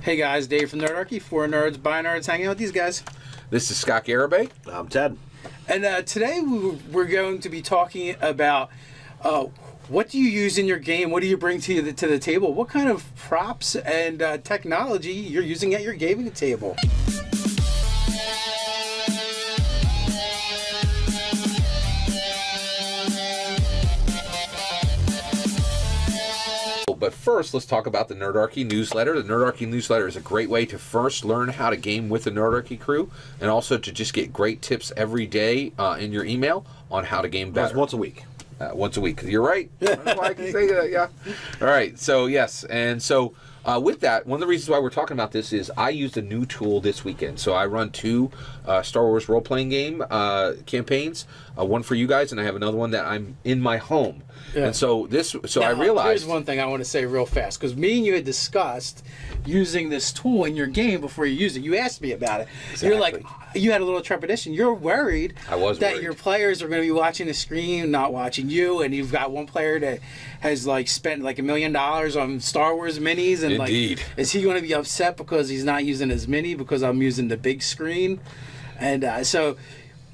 Hey guys, Dave from Nerdarchy, for nerds, by nerds, hanging out with these guys. This is Scott Garibay. I'm Ted. And today we're going to be talking about what do you use in your game? What do you bring to the table? What kind of props and technology you're using at your gaming table? But first, let's talk about the Nerdarchy newsletter. The Nerdarchy newsletter is a great way to first learn how to game with the Nerdarchy crew, and also to just get great tips every day in your email on how to game better. Once a week. Once a week. You're right. That's why I can say that, yeah. All right, so yes. And so with that, one of the reasons why we're talking about this is I used a new tool this weekend. So I run two Star Wars role-playing game campaigns, one for you guys, and I have another one that I'm in my home. Yeah. And so I realized... Here's one thing I want to say real fast, because me and you had discussed using this tool in your game before you used it. You asked me about it. Exactly. You're like, you had a little trepidation. You're worried that your players are going to be watching the screen, not watching you, and you've got one player that has like spent like $1 million on Star Wars minis, and Indeed. like, is he going to be upset because he's not using his mini because I'm using the big screen? And so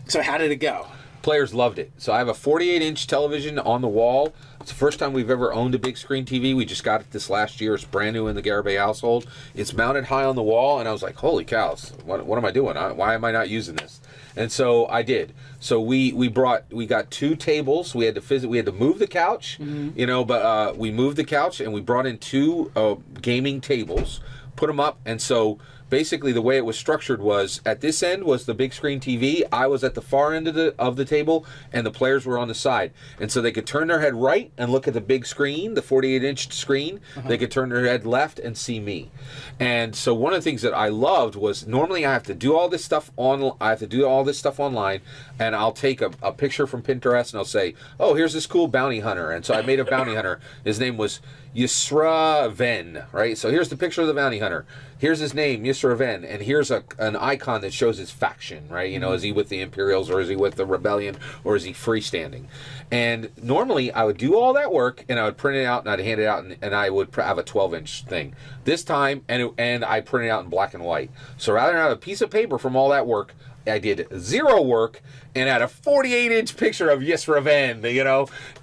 how did it go? Players loved it. So I have a 48-inch television on the wall. It's the first time we've ever owned a big screen TV. We just got it this last year. It's brand new in the Garibay household. It's mounted high on the wall, and I was like, holy cows, what am I doing? Why am I not using this? And so I did. So we got two tables. We had to move the couch, but we moved the couch, and we brought in two gaming tables, put them up, and so basically the way it was structured was at this end was the big screen TV. I was at the far end of the table, and the players were on the side. And so they could turn their head right and look at the big screen, the 48-inch screen. They could turn their head left and see me. And so one of the things that I loved was normally I have to do all this stuff online, and I'll take a picture from Pinterest and I'll say, oh, here's this cool bounty hunter. And so I made a bounty hunter. His name was Yisra Ven, right? So here's the picture of the bounty hunter. Here's his name, Yisra Ven, and here's an icon that shows his faction, right? Is he with the Imperials, or is he with the Rebellion, or is he freestanding? And normally I would do all that work, and I would print it out, and I'd hand it out, and I would have a 12-inch thing. This time, and I printed it out in black and white. So rather than have a piece of paper from all that work, I did zero work and had a 48-inch picture of Yisra Ven,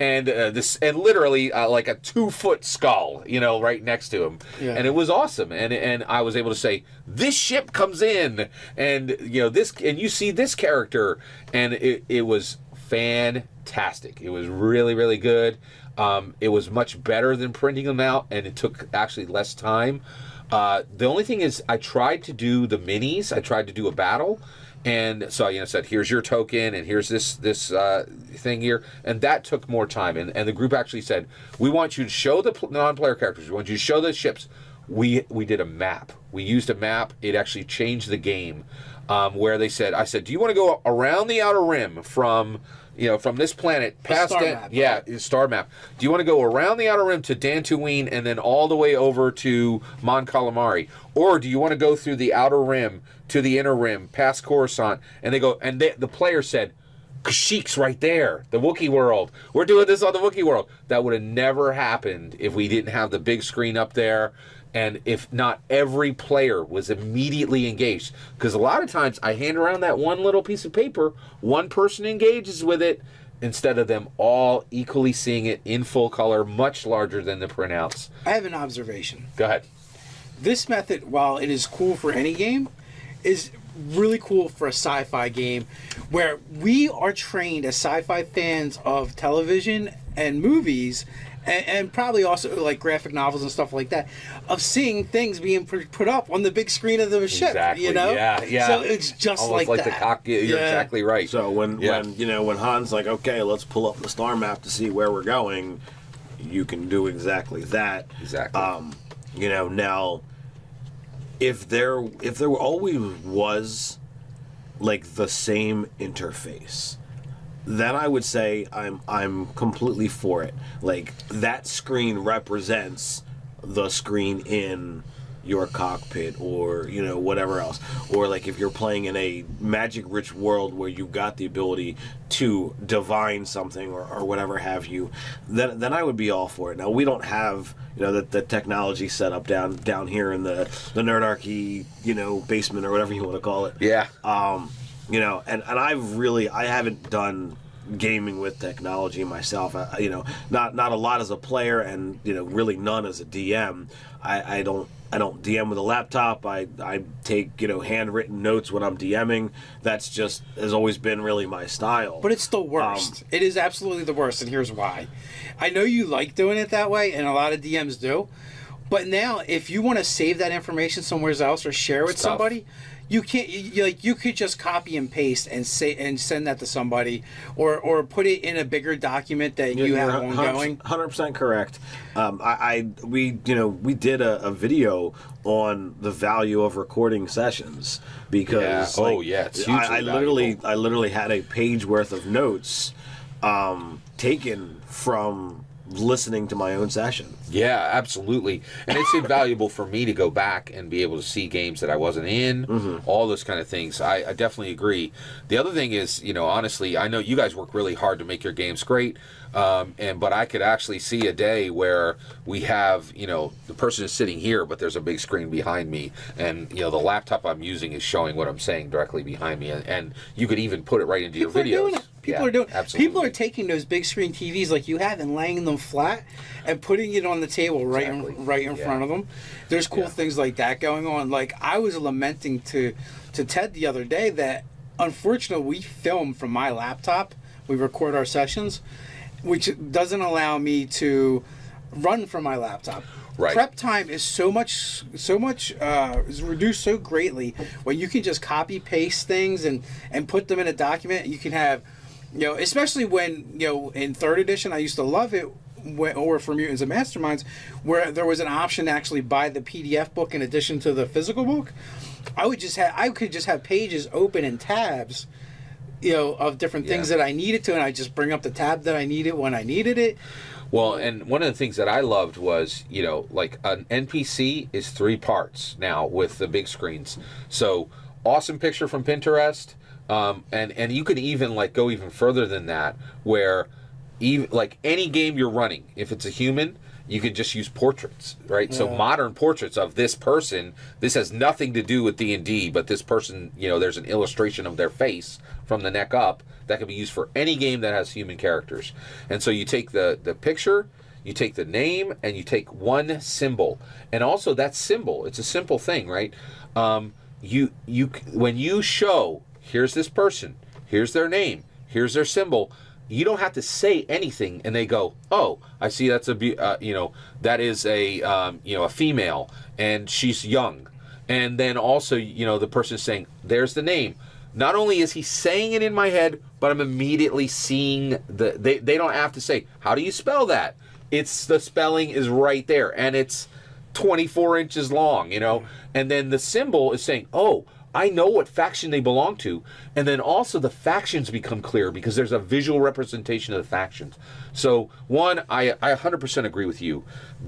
and literally like a 2-foot skull, right next to him, and it was awesome. And I was able to say, this ship comes in, and this, and you see this character, and it was fantastic. It was really, really good. It was much better than printing them out, and it took actually less time. The only thing is, I tried to do the minis. I tried to do a battle. And so I said, here's your token, and here's this thing here, and that took more time. And the group actually said, we want you to show the non-player characters. We want you to show the ships. We did a map. We used a map. It actually changed the game, where I said, do you want to go around the outer rim from this planet past star map? Do you want to go around the outer rim to Dantooine and then all the way over to Mon Calamari, or do you want to go through the outer rim to the inner rim past Coruscant? And the player said, Kashyyyk's right there, the Wookiee world. We're doing this on the Wookiee world. That would have never happened if we didn't have the big screen up there, and if not every player was immediately engaged. Because a lot of times I hand around that one little piece of paper, one person engages with it, instead of them all equally seeing it in full color, much larger than the printouts. I have an observation. Go ahead. This method, while it is cool for any game, is really cool for a sci-fi game, where we are trained as sci-fi fans of television and movies, and probably also like graphic novels and stuff like that, of seeing things being put up on the big screen of the ship. Exactly. Yeah. So it's just almost like that. The cockpit. You're exactly right. So when Han's like, okay, let's pull up the star map to see where we're going, you can do exactly that. Exactly. Now, if there always was like the same interface, then I would say I'm completely for it. Like, that screen represents the screen in your cockpit, or whatever else, or like if you're playing in a magic rich world where you've got the ability to divine something or whatever have you, then I would be all for it. Now, we don't have the technology set up down here in the Nerdarchy, basement or whatever you want to call it. Yeah. And I haven't done gaming with technology myself. Not a lot as a player, and really none as a DM. I don't DM with a laptop. I take handwritten notes when I'm DMing. That's just has always been really my style. But it's the worst. It is absolutely the worst, and here's why. I know you like doing it that way, and a lot of DMs do. But now, if you want to save that information somewhere else or share with somebody, you can't. You could just copy and paste and send that to somebody, or put it in a bigger document that you have ongoing. 100% correct. We did a video on the value of recording sessions because it's hugely I literally had a page worth of notes taken from listening to my own session. Yeah, absolutely. And it's invaluable for me to go back and be able to see games that I wasn't in, all those kind of things. I definitely agree. The other thing is, honestly, I know you guys work really hard to make your games great, but I could actually see a day where we have, the person is sitting here, but there's a big screen behind me, and, the laptop I'm using is showing what I'm saying directly behind me, and you could even put it right into your videos. People are doing it. Absolutely. People are taking those big screen TVs like you have and laying them flat and putting it on the table right in front of them. There's cool things like that going on. Like I was lamenting to Ted the other day that unfortunately we film from my laptop. We record our sessions, which doesn't allow me to run from my laptop. Right. Prep time is so much is reduced so greatly when you can just copy paste things and put them in a document. You can have, especially when in 3rd edition I used to love it, or for Mutants and Masterminds, where there was an option to actually buy the PDF book in addition to the physical book. I could just have pages open in tabs, of different things that I needed to, and I just bring up the tab that I needed when I needed it. Well, and one of the things that I loved was, like an NPC is 3 parts now with the big screens. So, awesome picture from Pinterest, and you could even go even further than that, where even any game you're running, if it's a human, you could just use portraits, right? Yeah. So modern portraits of this person. This has nothing to do with D&D, but this person, there's an illustration of their face from the neck up that can be used for any game that has human characters. And so you take the picture, you take the name, and you take one symbol. And also that symbol, it's a simple thing, right? When you show, here's this person, here's their name, here's their symbol, you don't have to say anything, and they go, "Oh, I see. That's that is a female, and she's young." And then also, the person is saying, "There's the name." Not only is he saying it in my head, but I'm immediately seeing they don't have to say, "How do you spell that?" It's the spelling is right there, and it's 24 inches long, And then the symbol is saying, "Oh, I know what faction they belong to," and then also the factions become clear because there's a visual representation of the factions. So one, I 100% agree with you.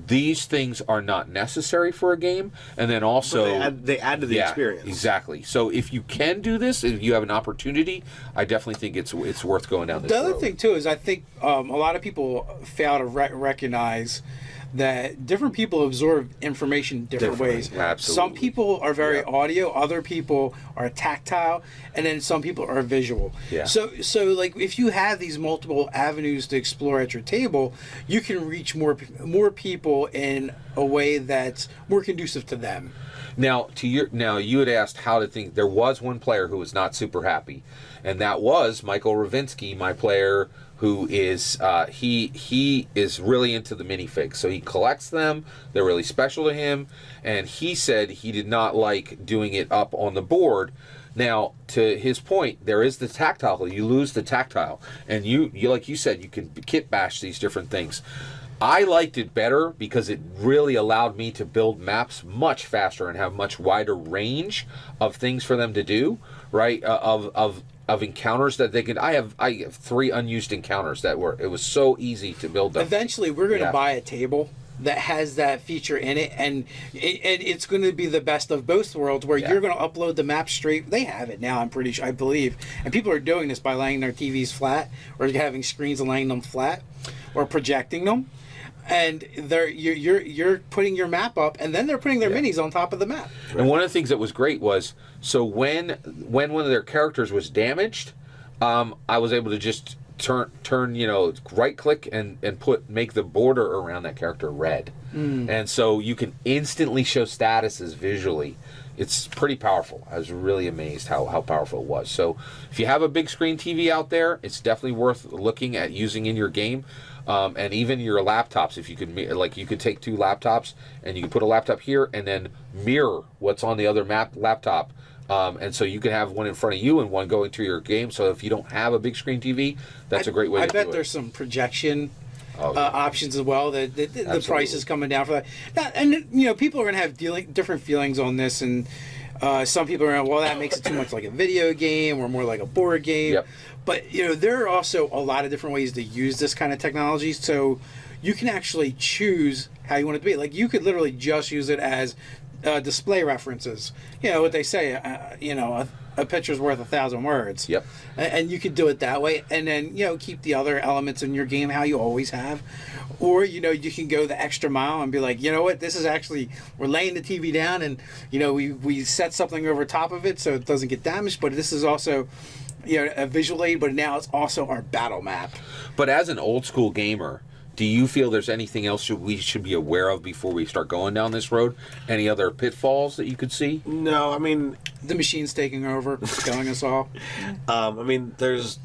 These things are not necessary for a game, and then also they add to the experience. Exactly. So if you can do this, if you have an opportunity, I definitely think it's worth going down this road. The other thing too is I think a lot of people fail to recognize that different people absorb information different ways. Absolutely. Some people are very audio, other people are tactile, and then some people are visual. Yeah. So if you have these multiple avenues to explore at your table, you can reach more people in a way that's more conducive to them. Now, you had asked how to think. There was one player who was not super happy, and that was Michael Ravinsky, my player, who is he is really into the minifigs. So he collects them. They're really special to him, and he said he did not like doing it up on the board. Now, to his point, there is the tactile. You lose the tactile, and you like you said, you can kit bash these different things. I liked it better because it really allowed me to build maps much faster and have much wider range of things for them to do, right? Of encounters that they could. I have 3 unused encounters it was so easy to build them. Eventually, we're going to buy a table that has that feature in it, and it's going to be the best of both worlds, where you're going to upload the map straight. They have it now, I'm pretty sure, I believe, and people are doing this by laying their TVs flat or having screens and laying them flat or projecting them. and you're putting your map up, and then they're putting their minis on top of the map. And one of the things that was great was, so when one of their characters was damaged, I was able to just turn right click and make the border around that character red. And so you can instantly show statuses visually. It's pretty powerful. I was really amazed how powerful it was. So if you have a big screen TV out there, it's definitely worth looking at using in your game. And even your laptops, if you could, you could take 2 laptops and you can put a laptop here and then mirror what's on the other laptop. And so you can have one in front of you and one going to your game. So if you don't have a big screen TV, that's a great way to do it. I bet there's some projection options as well. The price is coming down for that. And people are going to have different feelings on this, and some people are going, well, that makes it too much like a video game or more like a board game. Yep. But there are also a lot of different ways to use this kind of technology. So you can actually choose how you want it to be. Like you could literally just use it as display references. What they say, a picture's worth 1,000 words. Yep. And you could do it that way, and then keep the other elements in your game how you always have, or you can go the extra mile and be like, what, this is actually, we're laying the TV down, and we set something over top of it so it doesn't get damaged, but this is also a visual aid, but now it's also our battle map. But as an old school gamer, do you feel there's anything else we should be aware of before we start going down this road? Any other pitfalls that you could see? No, I mean, the machine's taking over, killing us all. I mean, there is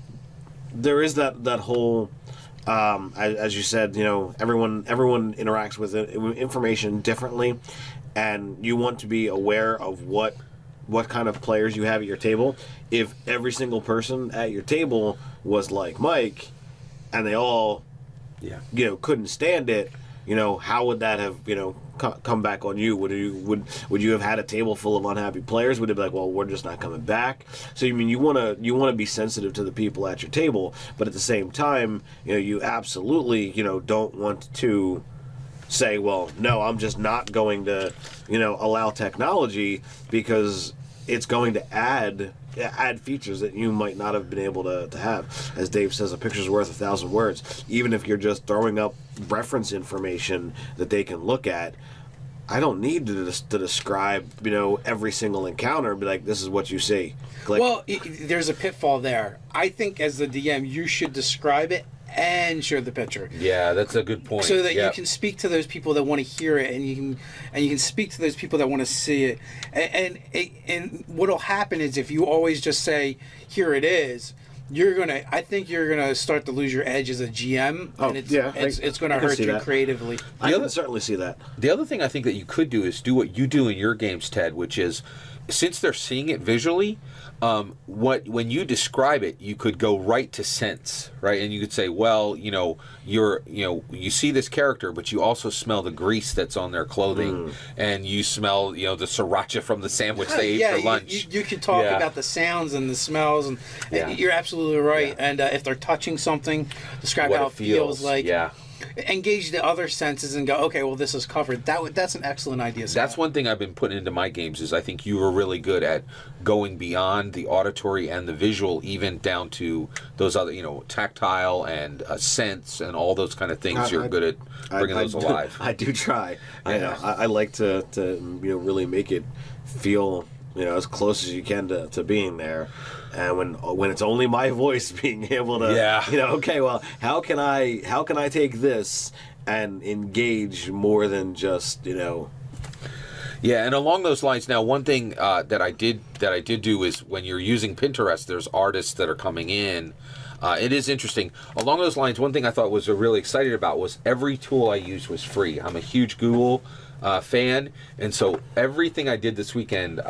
that whole, as you said, everyone interacts with information differently, and you want to be aware of what kind of players you have at your table. If every single person at your table was like Mike, and they all couldn't stand it, how would that have come back on you? Would you have had a table full of unhappy players? Would it be like, well, we're just not coming back? So you want to be sensitive to the people at your table, but at the same time, you absolutely don't want to say, well, no, I'm just not going to allow technology because it's going to add features that you might not have been able to have. As Dave says, a picture's worth 1,000 words. Even if you're just throwing up reference information that they can look at, I don't need to describe every single encounter and be like, this is what you see. Click. Well, there's a pitfall there. I think as the DM, you should describe it and show the picture. Yeah, that's a good point. So that you can speak to those people that want to hear it, and you can speak to those people that want to see it. And what'll happen is if you always just say, "Here it is," I think you're gonna start to lose your edge as a GM, and it's gonna hurt you creatively. I can certainly see that. The other thing I think that you could do is do what you do in your games, Ted, which is, since they're seeing it visually, when you describe it, you could go right to sense, right? And you could say, well, you see this character, but you also smell the grease that's on their clothing, and you smell, the sriracha from the sandwich they ate for lunch. You could talk about the sounds and the smells, and you're absolutely right. Yeah. And if they're touching something, describe how it feels like. Yeah. Engage the other senses and go, okay, well, this is covered. That's an excellent idea, Scott. That's one thing I've been putting into my games is I think you were really good at going beyond the auditory and the visual, even down to those other, tactile and sense and all those kind of things. You're good at bringing those alive. I do try. I like to really make it feel as close as you can to being there. And when it's only my voice being able to, okay, well, how can I take this and engage more than just, Yeah, and along those lines, now one thing that I did do is when you're using Pinterest, there's artists that are coming in. It is interesting. Along those lines, one thing I thought was really excited about was every tool I used was free. I'm a huge Google fan, and so everything I did this weekend,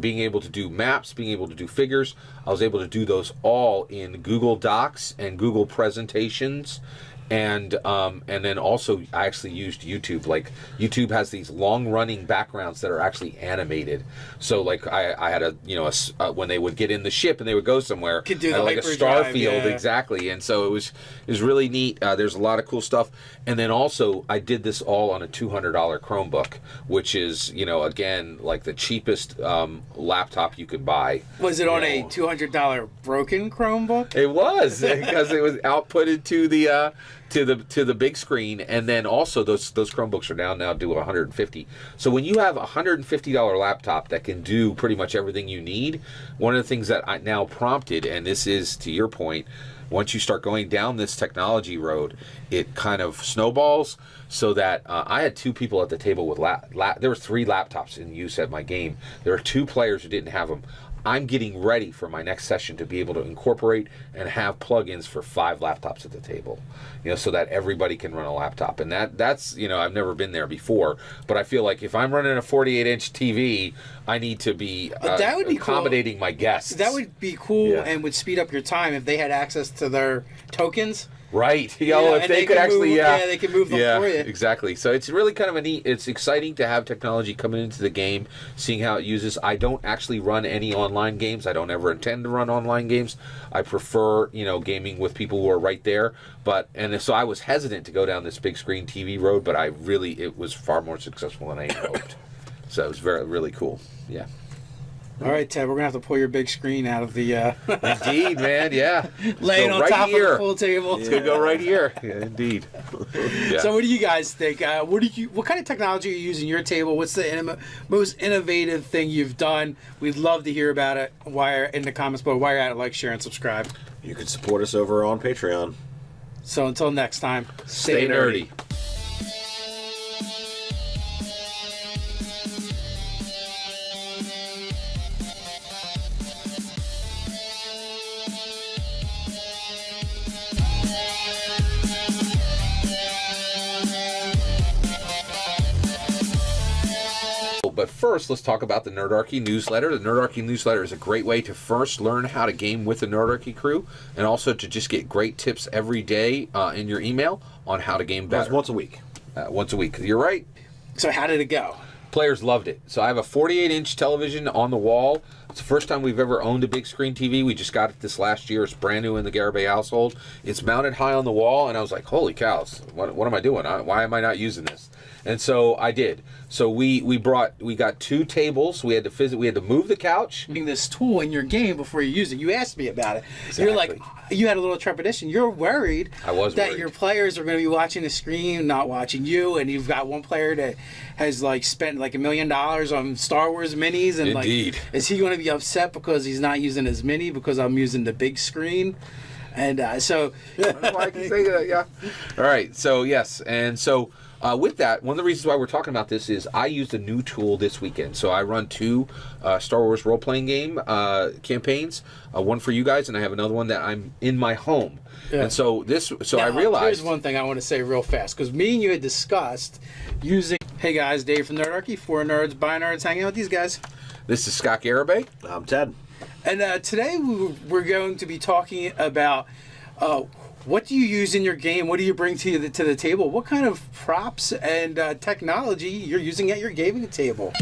being able to do maps, being able to do figures, I was able to do those all in Google Docs and Google Presentations. And then also I actually used YouTube. Like YouTube has these long running backgrounds that are actually animated. So like I had when they would get in the ship and they would go somewhere, could do like a star field, exactly. And so it was really neat. There's a lot of cool stuff. And then also I did this all on a $200 Chromebook, which is again like the cheapest laptop you could buy. Was it on a $200 broken Chromebook? It was because it was outputted to the to the big screen, and then also those Chromebooks are now do 150. So when you have a $150 laptop that can do pretty much everything you need, one of the things that I now prompted, and this is to your point, once you start going down this technology road, it kind of snowballs. So that I had 2 people at the table with there were 3 laptops in use at my game. There were 2 players who didn't have them. I'm getting ready for my next session to be able to incorporate and have plugins for 5 laptops at the table, so that everybody can run a laptop. And that's I've never been there before, but I feel like if I'm running a 48-inch TV, I need to be that would be accommodating cool. my guests. That would be cool, Yeah. and would speed up your time if they had access to their tokens. Right. If they could actually, they could move them for you. Exactly. So it's really kind of it's exciting to have technology coming into the game, seeing how it uses. I don't actually run any online games. I don't ever intend to run online games. I prefer, gaming with people who are right there. So I was hesitant to go down this big screen TV road, but it was far more successful than I hoped. So it was really cool. Yeah. All right, Ted, we're going to have to pull your big screen out of the... Indeed, man, yeah. Lay it on top of the full table. It's going to go right here. Yeah, indeed. Yeah. So what do you guys think? What kind of technology are you using your table? What's the most innovative thing you've done? We'd love to hear about it. In the comments below. While you're at it, like, share, and subscribe. You can support us over on Patreon. So until next time, stay nerdy. But first, let's talk about the Nerdarchy newsletter. The Nerdarchy newsletter is a great way to first learn how to game with the Nerdarchy crew, and also to just get great tips every day in your email on how to game better. Once a week. Once a week. You're right. So how did it go? Players loved it. So I have a 48-inch television on the wall. It's the first time we've ever owned a big screen TV. We just got it this last year. It's brand new in the Garibay household. It's mounted high on the wall, and I was like, holy cows, what am I doing? Why am I not using this? And so I did. So we got 2 tables. We had to move the couch. This tool in your game before you use it. You asked me about it. Exactly. You're like, you had a little trepidation. You're worried I was that worried. your players are going to be watching the screen, not watching you, and you've got one player that has spent $1 million on Star Wars minis, and Indeed. Is he going to be upset because he's not using his mini because I'm using the big screen? And so I can say that, yeah. All right. So yes, and so. With that, one of the reasons why we're talking about this is I used a new tool this weekend. So I run 2 Star Wars role-playing game campaigns, one for you guys, and I have another one that I'm in my home. Yeah. And so I realized... Here's one thing I want to say real fast, because me and you had discussed using... Hey guys, Dave from Nerdarchy, 4 nerds, by nerds, hanging out with these guys. This is Scott Garibay. I'm Ted. And today we're going to be talking about... what do you use in your game? What do you bring to the table? What kind of props and technology you're using at your gaming table?